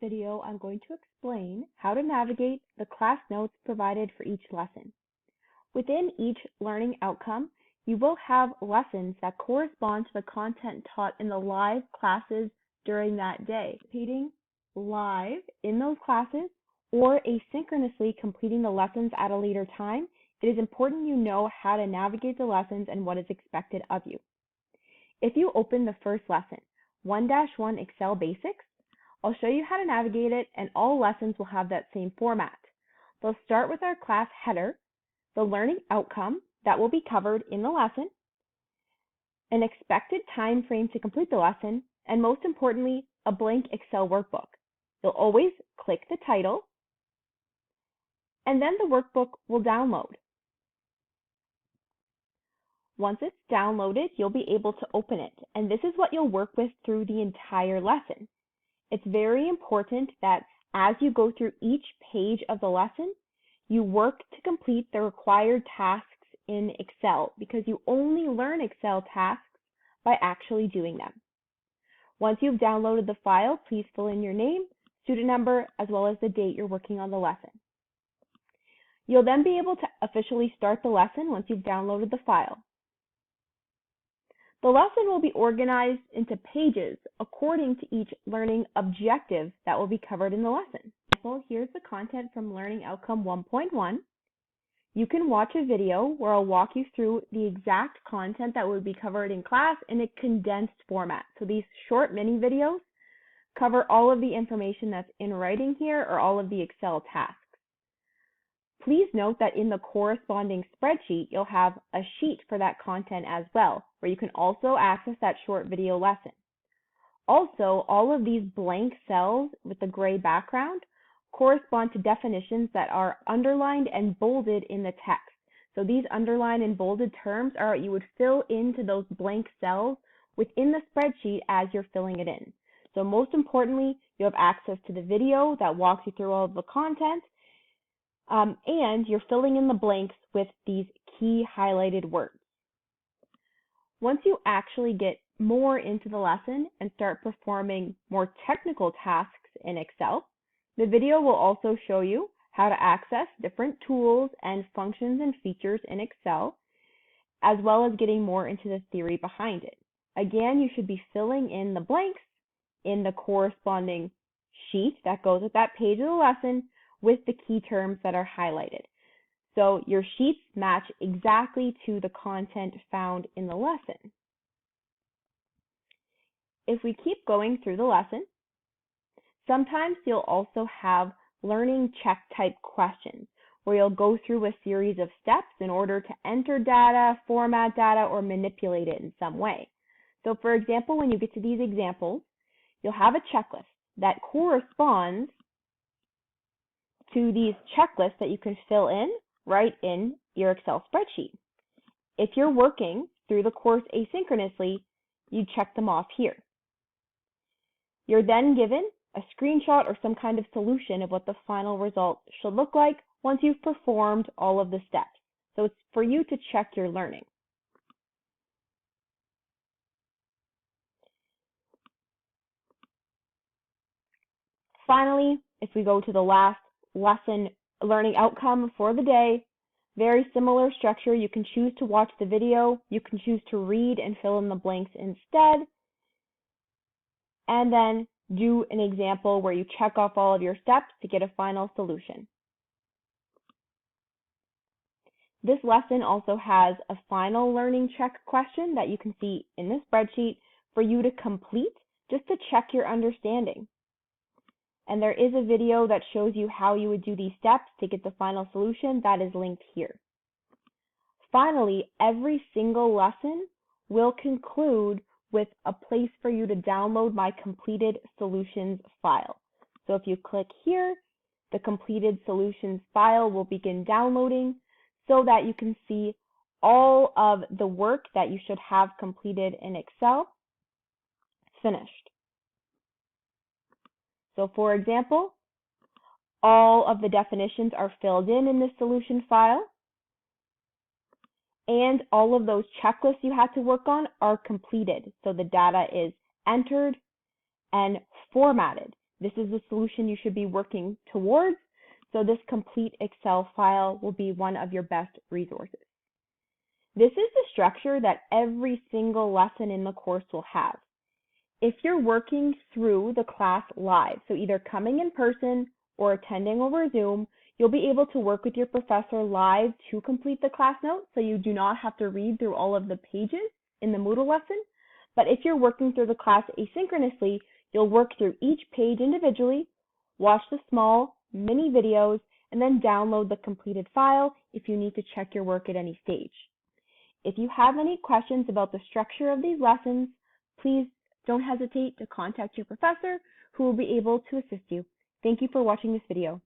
video, I'm going to explain how to navigate the class notes provided for each lesson. Within each learning outcome, you will have lessons that correspond to the content taught in the live classes during that day. Participating live in those classes or asynchronously completing the lessons at a later time, it is important you know how to navigate the lessons and what is expected of you. If you open the first lesson, 1-1 Excel Basics, I'll show you how to navigate it, and all lessons will have that same format. They'll start with our class header, the learning outcome that will be covered in the lesson, an expected time frame to complete the lesson, and most importantly, a blank Excel workbook. You'll always click the title, and then the workbook will download. Once it's downloaded, you'll be able to open it, and this is what you'll work with through the entire lesson. It's very important that as you go through each page of the lesson, you work to complete the required tasks in Excel, because you only learn Excel tasks by actually doing them. Once you've downloaded the file, please fill in your name, student number, as well as the date you're working on the lesson. You'll then be able to officially start the lesson once you've downloaded the file. The lesson will be organized into pages according to each learning objective that will be covered in the lesson. So here's the content from Learning Outcome 1.1. You can watch a video where I'll walk you through the exact content that will be covered in class in a condensed format. So these short mini videos cover all of the information that's in writing here or all of the Excel tasks. Please note that in the corresponding spreadsheet, you'll have a sheet for that content as well, where you can also access that short video lesson. Also, all of these blank cells with the gray background correspond to definitions that are underlined and bolded in the text. So these underlined and bolded terms are what you would fill into those blank cells within the spreadsheet as you're filling it in. So most importantly, you have access to the video that walks you through all of the content, and you're filling in the blanks with these key highlighted words. Once you actually get more into the lesson and start performing more technical tasks in Excel, the video will also show you how to access different tools and functions and features in Excel, as well as getting more into the theory behind it. Again, you should be filling in the blanks in the corresponding sheet that goes with that page of the lesson with the key terms that are highlighted. So your sheets match exactly to the content found in the lesson. If we keep going through the lesson, sometimes you'll also have learning check type questions where you'll go through a series of steps in order to enter data, format data, or manipulate it in some way. So for example, when you get to these examples, you'll have a checklist that corresponds to these checklists that you can fill in right in your Excel spreadsheet. If you're working through the course asynchronously, you check them off here. You're then given a screenshot or some kind of solution of what the final result should look like once you've performed all of the steps. So it's for you to check your learning. Finally, if we go to the last lesson learning outcome for the day, very similar structure. You can choose to watch the video, you can choose to read and fill in the blanks instead, and then do an example where you check off all of your steps to get a final solution. This lesson also has a final learning check question that you can see in this spreadsheet for you to complete just to check your understanding. And there is a video that shows you how you would do these steps to get the final solution that is linked here. Finally, every single lesson will conclude with a place for you to download my completed solutions file. So if you click here, the completed solutions file will begin downloading so that you can see all of the work that you should have completed in Excel finished. So for example, all of the definitions are filled in this solution file, and all of those checklists you had to work on are completed. So the data is entered and formatted. This is the solution you should be working towards, so this complete Excel file will be one of your best resources. This is the structure that every single lesson in the course will have. If you're working through the class live, so either coming in person or attending over Zoom, you'll be able to work with your professor live to complete the class notes, so you do not have to read through all of the pages in the Moodle lesson. But if you're working through the class asynchronously, you'll work through each page individually, watch the small mini videos, and then download the completed file if you need to check your work at any stage. If you have any questions about the structure of these lessons, please don't hesitate to contact your professor, who will be able to assist you. Thank you for watching this video.